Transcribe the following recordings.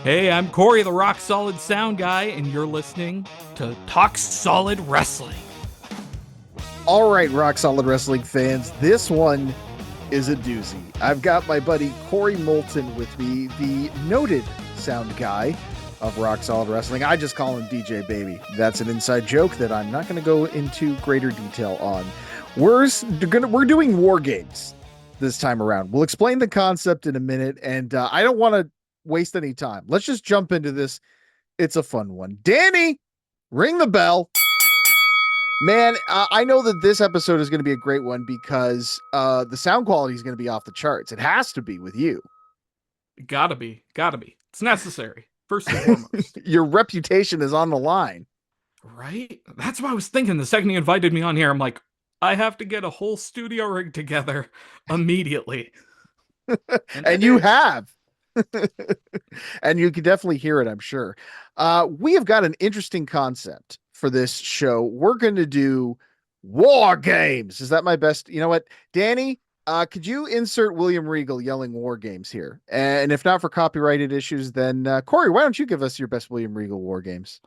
Hey, I'm Corey, the rock solid sound guy, and you're listening to Talk Solid Wrestling. All right, Rock Solid Wrestling fans, this one is a doozy. I've got my buddy Corey Moulton with me, the noted sound guy of Rock Solid Wrestling. I just call him DJ Baby. That's an inside joke that I'm not going to go into greater detail on. We're doing war games this time around. We'll explain the concept in a minute, and I don't want to waste any time. Let's just jump into this. It's a fun one. Danny, ring the bell. Man, I know that this episode is going to be a great one because the sound quality is going to be off the charts. It has to be with you. Gotta be. It's necessary, first and foremost. Your reputation is on the line. Right? That's what I was thinking the second he invited me on here. I'm like, I have to get a whole studio rig together immediately. And you have. And you can definitely hear it, I'm sure. We have got an interesting concept for this show. We're going to do war games. Is that my best? You know what, Danny, could you insert William Regal yelling war games here? And if not for copyrighted issues, then Corey, why don't you give us your best William Regal war games?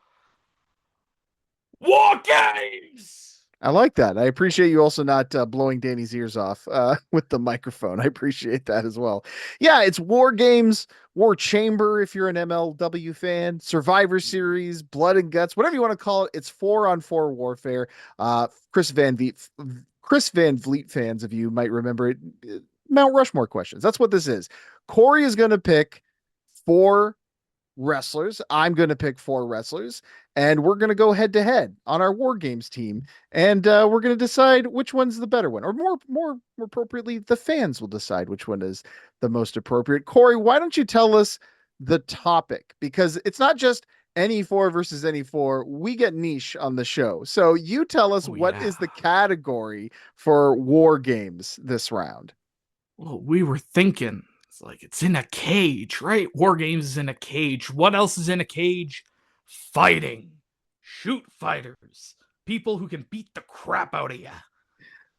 War games! I like that. I appreciate you also not blowing Danny's ears off with the microphone. I appreciate that as well. Yeah, it's War Games, War Chamber, if you're an MLW fan, Survivor Series, Blood and Guts, whatever you want to call it. It's 4-on-4 warfare. Chris Van Vliet fans of you might remember it. Mount Rushmore questions. That's what this is. Corey is going to pick 4 wrestlers. I'm going to pick 4 wrestlers, and we're going to go head to head on our war games team, and we're going to decide which one's the better one, or more appropriately, the fans will decide which one is the most appropriate. Corey, why don't you tell us the topic? Because it's not just any 4 versus any 4. We get niche on the show. So you tell us what is the category for war games this round? Well, we were thinking, it's in a cage, right? War games is in a cage. What else is in a cage? Fighting. Shoot fighters. People who can beat the crap out of you.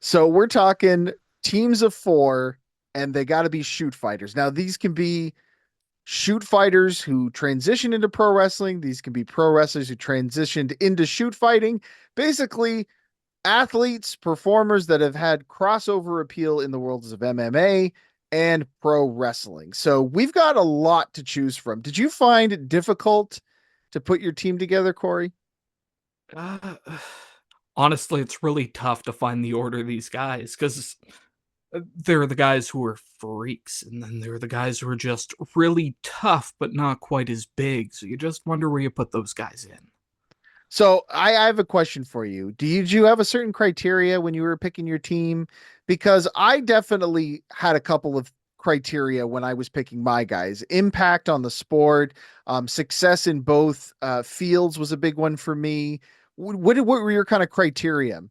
So we're talking teams of 4, and they got to be shoot fighters. Now, these can be shoot fighters who transition into pro wrestling. These can be pro wrestlers who transitioned into shoot fighting. Basically, athletes, performers that have had crossover appeal in the worlds of MMA and pro wrestling. So we've got a lot to choose from. Did you find it difficult to put your team together, Corey? Honestly, it's really tough to find the order of these guys because there are the guys who are freaks, and then there are the guys who are just really tough but not quite as big. So you just wonder where you put those guys in. So I have a question for you. Did you have a certain criteria when you were picking your team? Because I definitely had a couple of criteria when I was picking my guys. Impact on the sport, success in both fields was a big one for me. What were your kind of criteria?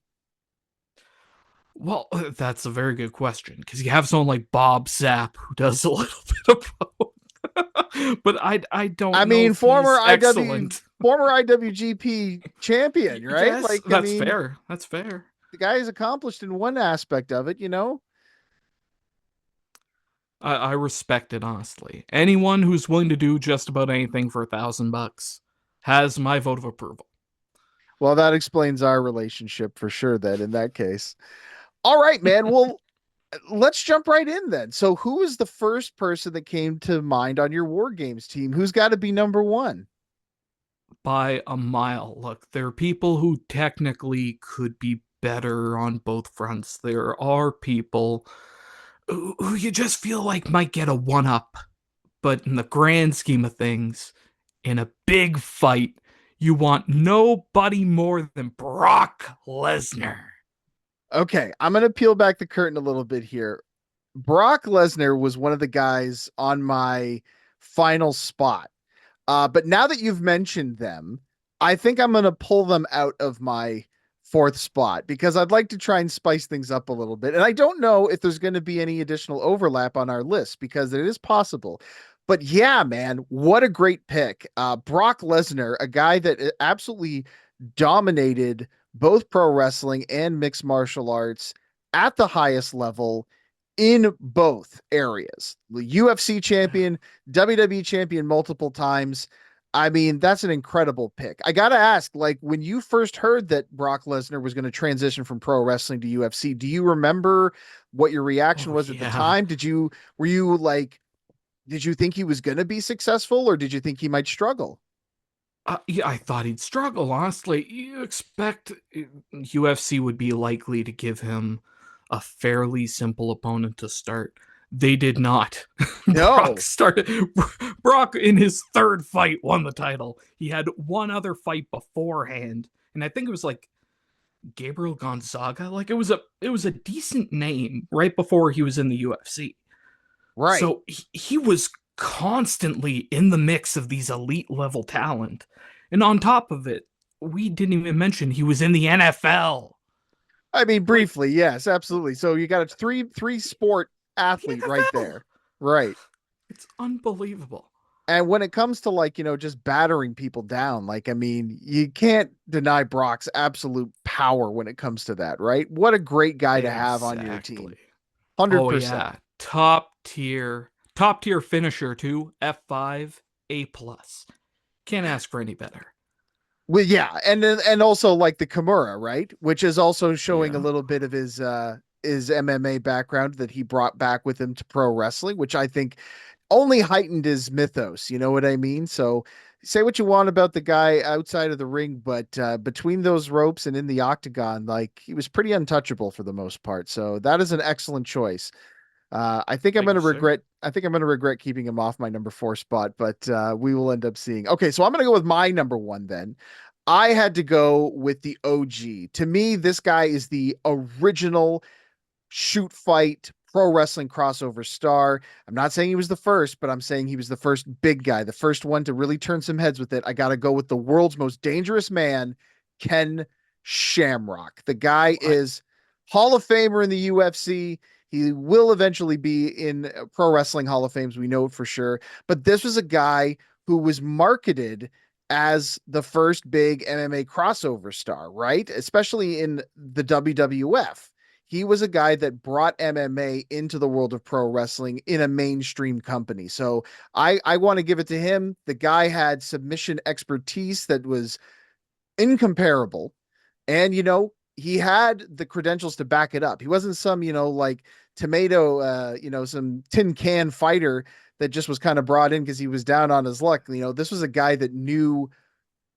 Well, that's a very good question because you have someone like Bob Sapp who does a little bit of both. But I don't. I mean, former IWGP champion, right? Yes, that's fair. That's fair. The guy is accomplished in one aspect of it, you know. I respect it, honestly. Anyone who's willing to do just about anything for $1,000 has my vote of approval. Well, that explains our relationship for sure. Then, in that case, all right, man. Well, let's jump right in then. So who is the first person that came to mind on your war games team? Who's got to be number 1? By a mile. Look, there are people who technically could be better on both fronts. There are people who you just feel like might get a 1-up. But in the grand scheme of things, in a big fight, you want nobody more than Brock Lesnar. Okay, I'm going to peel back the curtain a little bit here. Brock Lesnar was one of the guys on my final spot. But now that you've mentioned them, I think I'm going to pull them out of my 4th spot because I'd like to try and spice things up a little bit. And I don't know if there's going to be any additional overlap on our list because it is possible. But yeah, man, what a great pick. Brock Lesnar, a guy that absolutely dominated both pro wrestling and mixed martial arts at the highest level in both areas. The UFC champion, WWE champion multiple times. I mean, that's an incredible pick. I got to ask, like, when you first heard that Brock Lesnar was going to transition from pro wrestling to UFC, do you remember what your reaction Oh was at the yeah. time? Were you like, did you think he was going to be successful or did you think he might struggle? Yeah, I thought he'd struggle, honestly. You expect UFC would be likely to give him a fairly simple opponent to start. They did not. Brock No. started. Brock, in his third fight, won the title. He had one other fight beforehand, and I think it was like Gabriel Gonzaga. Like it was a decent name right before he was in the UFC. Right. So he was constantly in the mix of these elite level talent. And on top of it, we didn't even mention he was in the NFL. I mean, Like briefly, yes, absolutely. So you got a three sport the athlete right NFL. there. Right. It's unbelievable. And when it comes to like, just battering people down, like, I mean, you can't deny Brock's absolute power when it comes to that, right? What a great guy to have on your Exactly. team. Oh 100%. yeah. Top tier finisher too. F5 A plus. Can't ask for any better. Well, yeah, and also like the Kimura, right? Which is also showing a Yeah. little bit of his MMA background that he brought back with him to pro wrestling, which I think only heightened his mythos. You know what I mean? So say what you want about the guy outside of the ring, but between those ropes and in the octagon, like he was pretty untouchable for the most part. So that is an excellent choice. I think I'm Thank going you, to sir. regret. I think I'm going to regret keeping him off my number four spot, but we will end up seeing. Okay, so I'm going to go with my number one then. I had to go with the OG. To me, this guy is the original shoot fight pro wrestling crossover star. I'm not saying he was the first, but I'm saying he was the first big guy, the first one to really turn some heads with it. I got to go with the world's most dangerous man, Ken Shamrock. The guy What? is Hall of Famer in the UFC. He will eventually be in Pro Wrestling Hall of Fames. We know it for sure. But this was a guy who was marketed as the first big MMA crossover star, right? Especially in the WWF. He was a guy that brought MMA into the world of pro wrestling in a mainstream company. So I want to give it to him. The guy had submission expertise that was incomparable. And, he had the credentials to back it up. He wasn't some, like tomato, some tin can fighter that just was kind of brought in because he was down on his luck. This was a guy that knew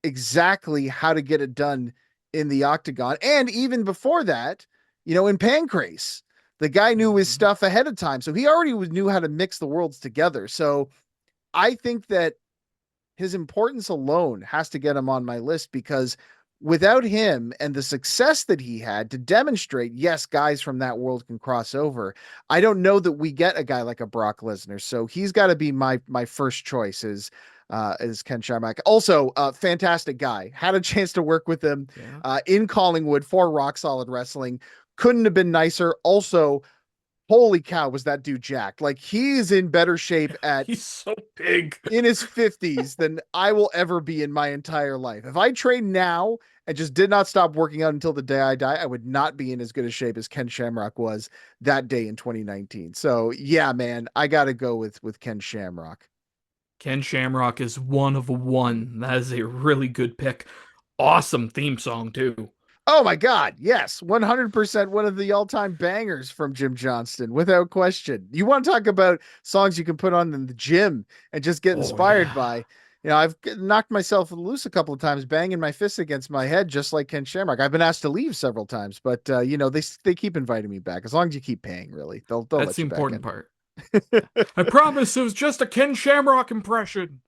exactly how to get it done in the octagon. And even before that, in Pancrase, the guy knew his Mhm. stuff ahead of time. So he already knew how to mix the worlds together. So I think that his importance alone has to get him on my list because without him and the success that he had to demonstrate, yes, guys from that world can cross over. I don't know that we get a guy like a Brock Lesnar, so he's got to be my first choice. Is Ken Shamrock. Also, fantastic guy. Had a chance to work with him Yeah. in Collingwood for Rock Solid Wrestling. Couldn't have been nicer. Also, holy cow, was that dude jacked? Like he's in better shape at He's so big. in his 50s than I will ever be in my entire life. If I trained now and just did not stop working out until the day I die, I would not be in as good a shape as Ken Shamrock was that day in 2019. So yeah, man, I got to go with Ken Shamrock. Ken Shamrock is one of one. That is a really good pick. Awesome theme song too. Oh my God, yes, 100% one of the all-time bangers from Jim Johnston, without question. You want to talk about songs you can put on in the gym and just get Oh inspired yeah. by? I've knocked myself loose a couple of times, banging my fists against my head, just like Ken Shamrock. I've been asked to leave several times, but they keep inviting me back as long as you keep paying. Really, they'll That's let the you back important in. part. Yeah. I promise it was just a Ken Shamrock impression.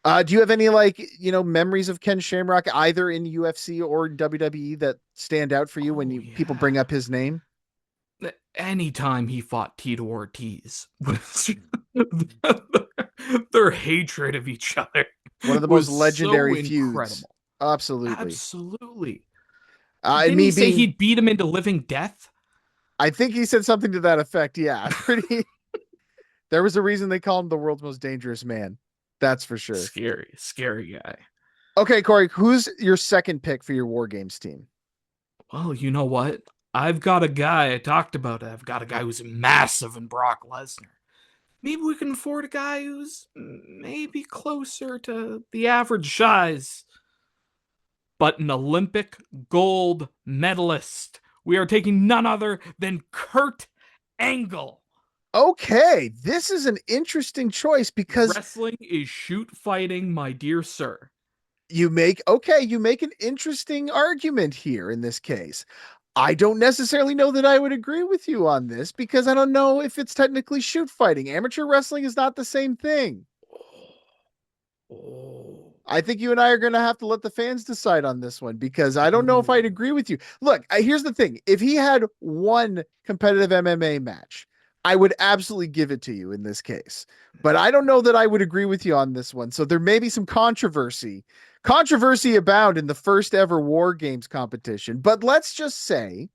Do you have any like memories of Ken Shamrock either in UFC or WWE that stand out for you when Oh you people bring yeah. up his name? Anytime he fought Tito Ortiz was their hatred of each other One of the most was so legendary feuds. incredible. Absolutely. Absolutely. And Didn't me he say being, he'd beat him into living death? I think he said something to that effect. Yeah, pretty. There was a reason they call him the world's most dangerous man. That's for sure. Scary, scary guy. Okay, Corey, who's your second pick for your War Games team? Well, you know what? I've got a guy, I talked about it. I've got a guy who's massive in Brock Lesnar. Maybe we can afford a guy who's maybe closer to the average size, but an Olympic gold medalist. We are taking none other than Kurt Angle. Okay, this is an interesting choice because Wrestling is shoot fighting, my dear sir. you make an interesting argument here in this case. I don't necessarily know that I would agree with you on this because I don't know if it's technically shoot fighting. Amateur wrestling is not the same thing. Oh. I think you and I are going to have to let the fans decide on this one because I don't know if I'd Ooh. agree with you. Look, here's the thing. If he had one competitive MMA match, I would absolutely give it to you in this case. But I don't know that I would agree with you on this one. So there may be some controversy. Controversy abound in the first ever War Games competition. But let's just say,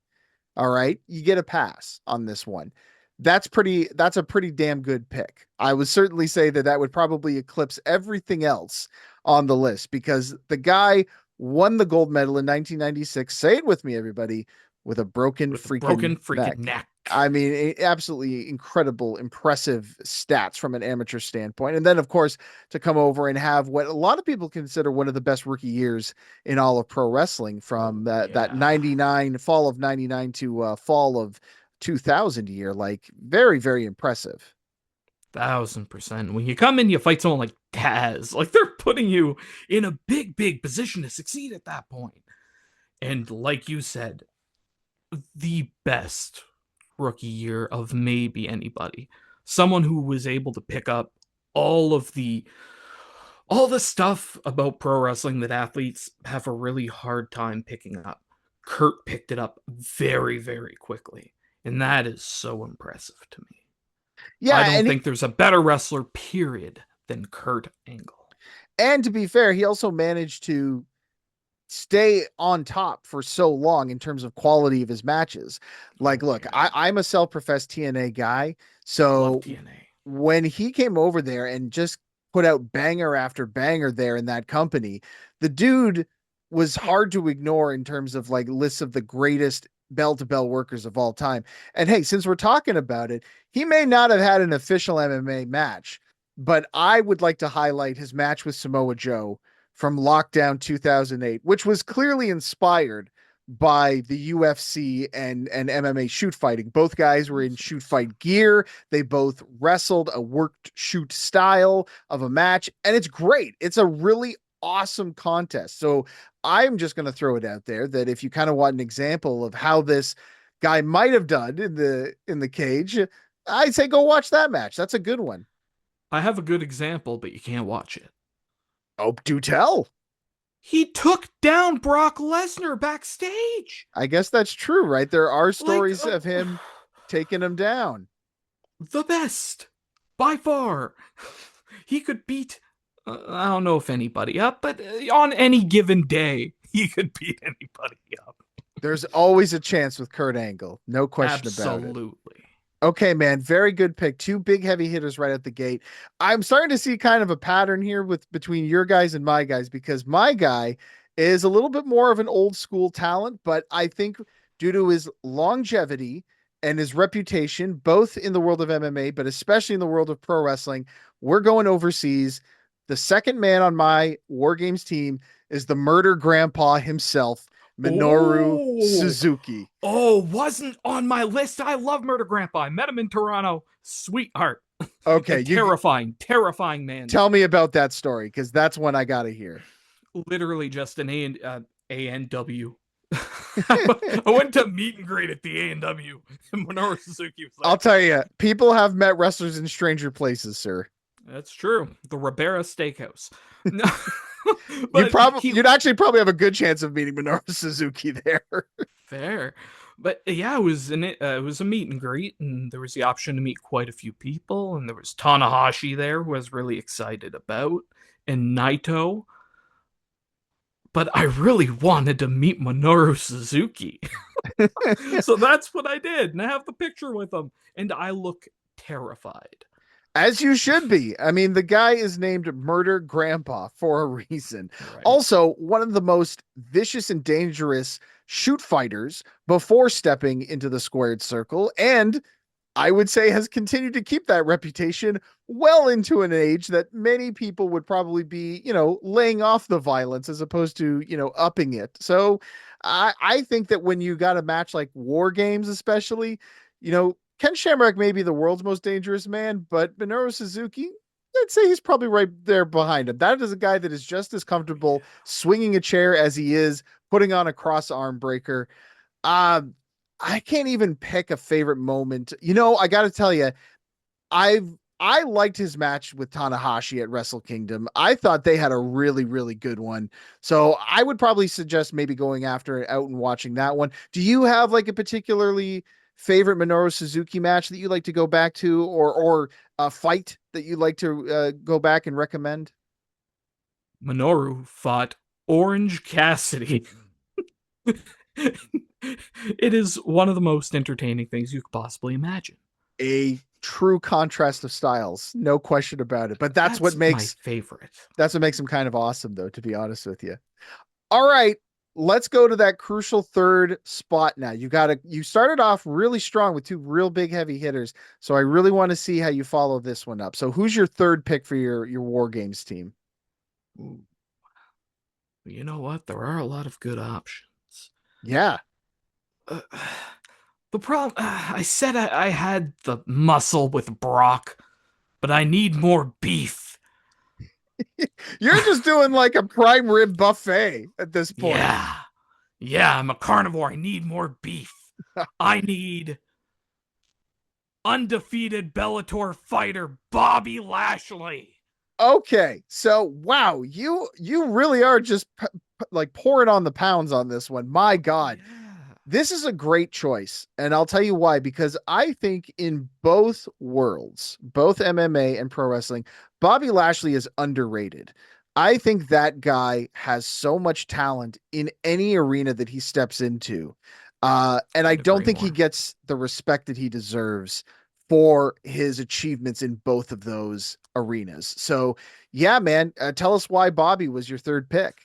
all right, you get a pass on this one. That's a pretty damn good pick. I would certainly say that that would probably eclipse everything else on the list because the guy won the gold medal in 1996. Say it with me, everybody, with a broken With a freaking broken freaking neck. neck. I mean, absolutely incredible, impressive stats from an amateur standpoint. And then, of course, to come over and have what a lot of people consider one of the best rookie years in all of pro wrestling from Oh, that yeah. 99 fall of 99 to fall of 2000 year. Like, very, very impressive. 1000%. When you come in, you fight someone like Taz. Like, they're putting you in a big, big position to succeed at that point. And like you said, the best rookie year of maybe anybody. Someone who was able to pick up all of the all the stuff about pro wrestling that athletes have a really hard time picking up. Kurt picked it up very, very quickly. And that is so impressive to me. I Yeah, don't think there's a better wrestler, period, than Kurt Angle. and to be fair, he also managed to stay on top for so long in terms of quality of his matches. Like, Oh, look, yeah. I'm a self-professed TNA guy, I love so TNA. when he came over there and just put out banger after banger there in that company, the dude was hard to ignore in terms of like lists of the greatest bell to bell workers of all time. And hey, since we're talking about it, he may not have had an official MMA match, but I would like to highlight his match with Samoa Joe from Lockdown 2008, which was clearly inspired by the UFC and MMA shoot fighting. Both guys were in shoot fight gear. They both wrestled a worked shoot style of a match, and it's great. It's a really awesome contest. So I'm just going to throw it out there that if you kind of want an example of how this guy might have done in the cage, I'd say go watch that match. That's a good one. I have a good example, but you can't watch it. Oh, do tell. He took down Brock Lesnar backstage. I guess that's true, right? There are Like, stories of him taking him down. the best by far. He could beat, I don't know if anybody up, but on any given day, he could beat anybody up. There's always a chance with Kurt Angle. No question about it. Absolutely. Okay, man, very good pick. Two big heavy hitters right at the gate. I'm starting to see kind of a pattern here with between your guys and my guys because my guy is a little bit more of an old school talent, but I think due to his longevity and his reputation, both in the world of MMA, but especially in the world of pro wrestling, we're going overseas. The second man on my War Games team is the murder grandpa himself, Minoru Oh, Suzuki. oh, wasn't on my list. I love Murder Grandpa. I met him in Toronto. Sweetheart. A Okay, you terrifying, terrifying man. tell me about that story because that's one I got to hear. Literally just an ANW. I went to meet and greet at the A&W, and Minoru Suzuki was I'll there. tell you, people have met wrestlers in stranger places, sir. That's true. The Ribera Steakhouse. No, You but probably he you'd actually probably have a good chance of meeting Minoru Suzuki there. fair. But yeah, it was a meet and greet, and there was the option to meet quite a few people, and there was Tanahashi there, who I was really excited about, and Naito. But I really wanted to meet Minoru Suzuki. So that's what I did. And I have the picture with him. And I look terrified. As you should be. I mean, the guy is named Murder Grandpa for a reason. Right. Also, one of the most vicious and dangerous shoot fighters before stepping into the squared circle, and I would say has continued to keep that reputation well into an age that many people would probably be, laying off the violence as opposed to, upping it. So I think that when you got a match like War Games, especially, Ken Shamrock may be the world's most dangerous man, but Minoru Suzuki, I'd say he's probably right there behind him. That is a guy that is just as comfortable swinging a chair as he is putting on a cross arm breaker. Um, I can't even pick a favorite moment. I got to tell you, I liked his match with Tanahashi at Wrestle Kingdom. I thought they had a really, really good one. So I would probably suggest maybe going after it out and watching that one. Do you have like a particularly favorite Minoru Suzuki match that you like to go back to, or a fight that you like to go back and recommend? Minoru fought Orange Cassidy. It is one of the most entertaining things you could possibly imagine. A true contrast of styles, no question about it. But That's my favorite. that's what makes him kind of awesome, though, to be honest with you. All right, let's go to that crucial third spot now. You started off really strong with two real big heavy hitters. So I really want to see how you follow this one up. So who's your third pick for your War Games team? Ooh. You know what? There are a lot of good options. Yeah. Uh, the problem, I said I had the muscle with Brock, but I need more beef. You're just doing like a prime rib buffet at this point. Yeah. Yeah, I'm a carnivore. I need more beef. I need undefeated Bellator fighter Bobby Lashley. Okay. So, wow, you really are just like pouring on the pounds on this one. My God. Yeah. This is a great choice, and I'll tell you why. Because I think in both worlds, both MMA and pro wrestling, Bobby Lashley is underrated. I think that guy has so much talent in any arena that he steps into. And I Couldn't don't agree think he more. gets the respect that he deserves for his achievements in both of those arenas. So, yeah, man, tell us why Bobby was your third pick.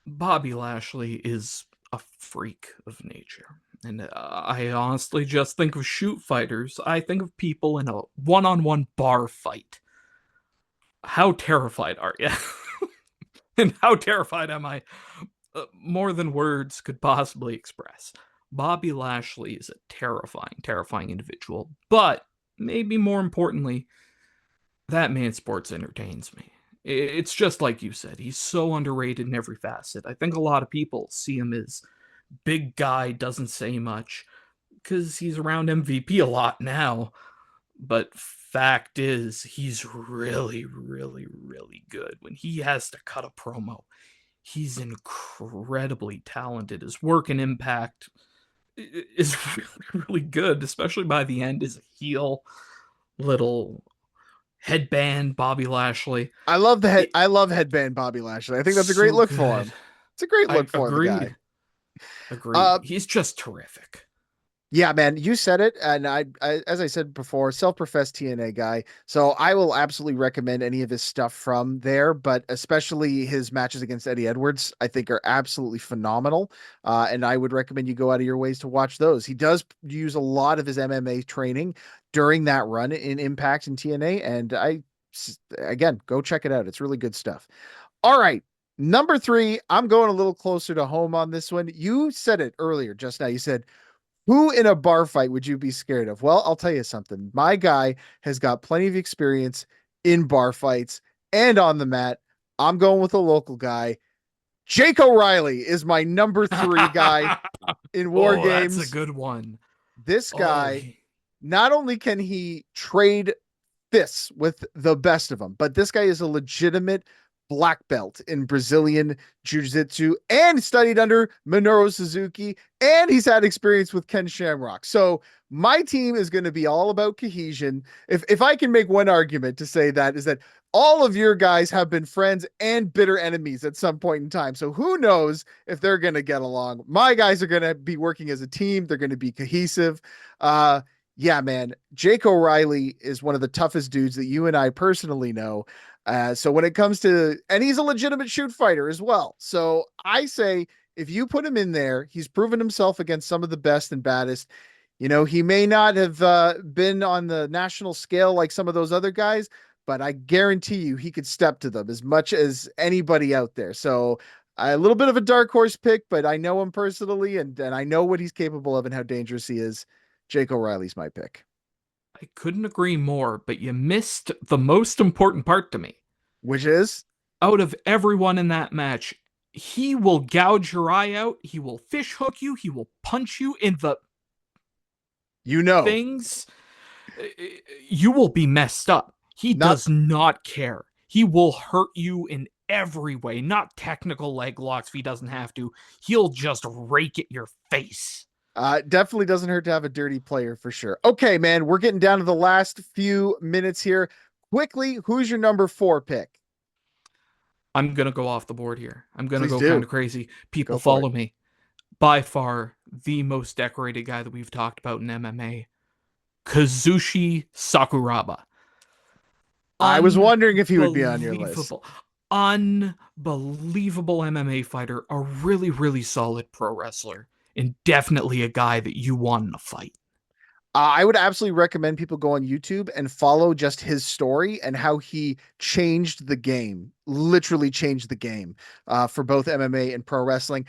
Bobby Lashley is a freak of nature. And I honestly just think of shoot fighters. I think of people in a one on one bar fight. How terrified are you? And how terrified am I? More than words could possibly express. Bobby Lashley is a terrifying, terrifying individual. But maybe more importantly, that man sports entertains me. It's just like you said. He's so underrated in every facet. I think a lot of people see him as big guy, doesn't say much, because he's around MVP a lot now. But fact is, he's really, really, really good. When he has to cut a promo, he's incredibly talented. His work and impact is really, really good, especially by the end as a heel. Little headband Bobby Lashley. I love headband Bobby Lashley. I think that's a great So look for good. him. It's a great I look for the guy. agreed. Agreed. Uh, He's just terrific. Yeah, man, you said it, and as I said before, self-professed TNA guy. So I will absolutely recommend any of his stuff from there, but especially his matches against Eddie Edwards, I think are absolutely phenomenal. And I would recommend you go out of your ways to watch those. He does use a lot of his MMA training during that run in Impact and TNA, and again, go check it out. It's really good stuff. All right. Number three, I'm going a little closer to home on this one. You said it earlier just now. You said, who in a bar fight would you be scared of? Well, I'll tell you something. My guy has got plenty of experience in bar fights and on the mat. I'm going with a local guy. Jake O'Reilly is my number three guy in War Oh, that's a Games. good one. This Oh, guy, not only can he trade fists with the best of them, but this guy is a legitimate black belt in Brazilian Jiu-Jitsu and studied under Minoru Suzuki, and he's had experience with Ken Shamrock. So my team is going to be all about cohesion. If I can make one argument to say that, is that all of your guys have been friends and bitter enemies at some point in time. So who knows if they're going to get along. My guys are going to be working as a team. They're going to be cohesive. Yeah, man, Jake O'Reilly is one of the toughest dudes that you and I personally know. So when it comes to, and he's a legitimate shoot fighter as well. So I say If you put him in there, he's proven himself against some of the best and baddest. He may not have been on the national scale like some of those other guys, but I guarantee you he could step to them as much as anybody out there. So a little bit of a dark horse pick, but I know him personally and I know what he's capable of and how dangerous he is. Jake O'Reilly's my pick. I couldn't agree more, but you missed the most important part to me. Which is? Out of everyone in that match, he will gouge your eye out, he will fish hook you, he will punch you in the You know. things. You will be messed up. He Not does not care. He will hurt you in every way, not technical leg locks if he doesn't have to. He'll just rake at your face. Definitely doesn't hurt to have a dirty player for sure. Okay, man, we're getting down to the last few minutes here. Quickly, who's your number 4 pick? I'm going to go off the board here. I'm going to Please go do. kind of crazy. People Go for follow it. me. By far, the most decorated guy that we've talked about in MMA, Kazushi Sakuraba. I was wondering if he would be on your list. Unbelievable MMA fighter, a really, really solid pro wrestler, and definitely a guy that you want in a fight. I would absolutely recommend people go on YouTube and follow just his story and how he changed the game, literally changed the game for both MMA and pro wrestling.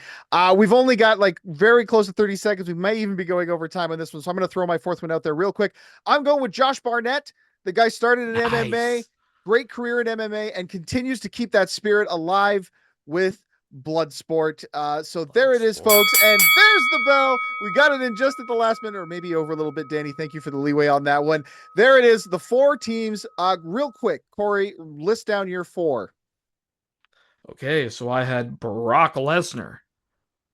We've only got like very close to 30 seconds. We might even be going over time on this one. So I'm going to throw my 4th one out there real quick. I'm going with Josh Barnett. The guy started in MMA, great career in MMA, and continues to keep that spirit alive with Bloodsport. So there it is, folks. And there's the bell. We got it in just at the last minute, or maybe over a little bit, Danny. Thank you for the leeway on that one. There it is. The 4 teams. Real quick, Corey, list down your 4. Okay, so I had Brock Lesnar.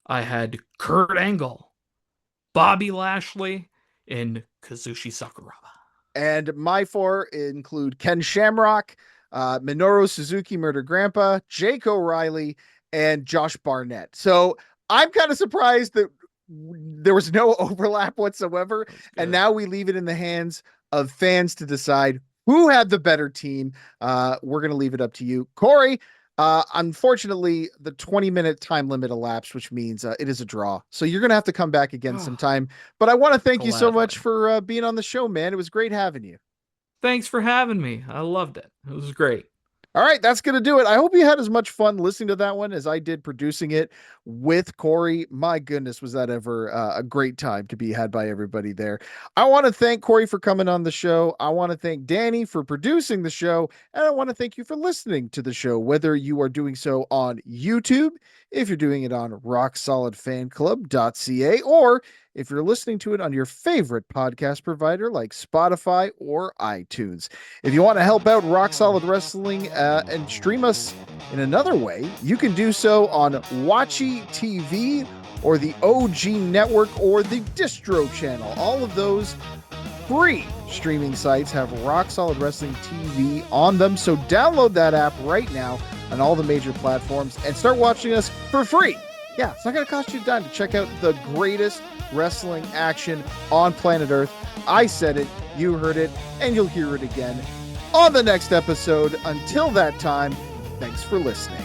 I had Kurt Angle, Bobby Lashley, and Kazushi Sakuraba. And my 4 include Ken Shamrock, Minoru Suzuki, Murder Grandpa, Jake O'Reilly, and Josh Barnett. So I'm kind of surprised that there was no overlap whatsoever. And now we leave it in the hands of fans to decide who had the better team. We're going to leave it up to you. Corey, unfortunately, the 20-minute time limit elapsed, which means it is a draw. So you're going to have to come back again sometime. But I want to thank you so much for being on the show, man. It was great having you. Thanks for having me. I loved it. It was great. All right, that's going to do it. I hope you had as much fun listening to that one as I did producing it with Corey. My goodness, was that ever a great time to be had by everybody there. I want to thank Corey for coming on the show. I want to thank Danny for producing the show. And I want to thank you for listening to the show, whether you are doing so on YouTube, if you're doing it on rocksolidfanclub.ca, or if you're listening to it on your favorite podcast provider like Spotify or iTunes. If you want to help out Rock Solid Wrestling and stream us in another way, you can do so on WatchieTV or the OG Network or the Distro channel. All of those free streaming sites have Rock Solid Wrestling TV on them. So download that app right now on all the major platforms and start watching us for free. Yeah, it's not going to cost you a dime to check out the greatest wrestling action on planet Earth. I said it, you heard it, and you'll hear it again on the next episode. Until that time, thanks for listening.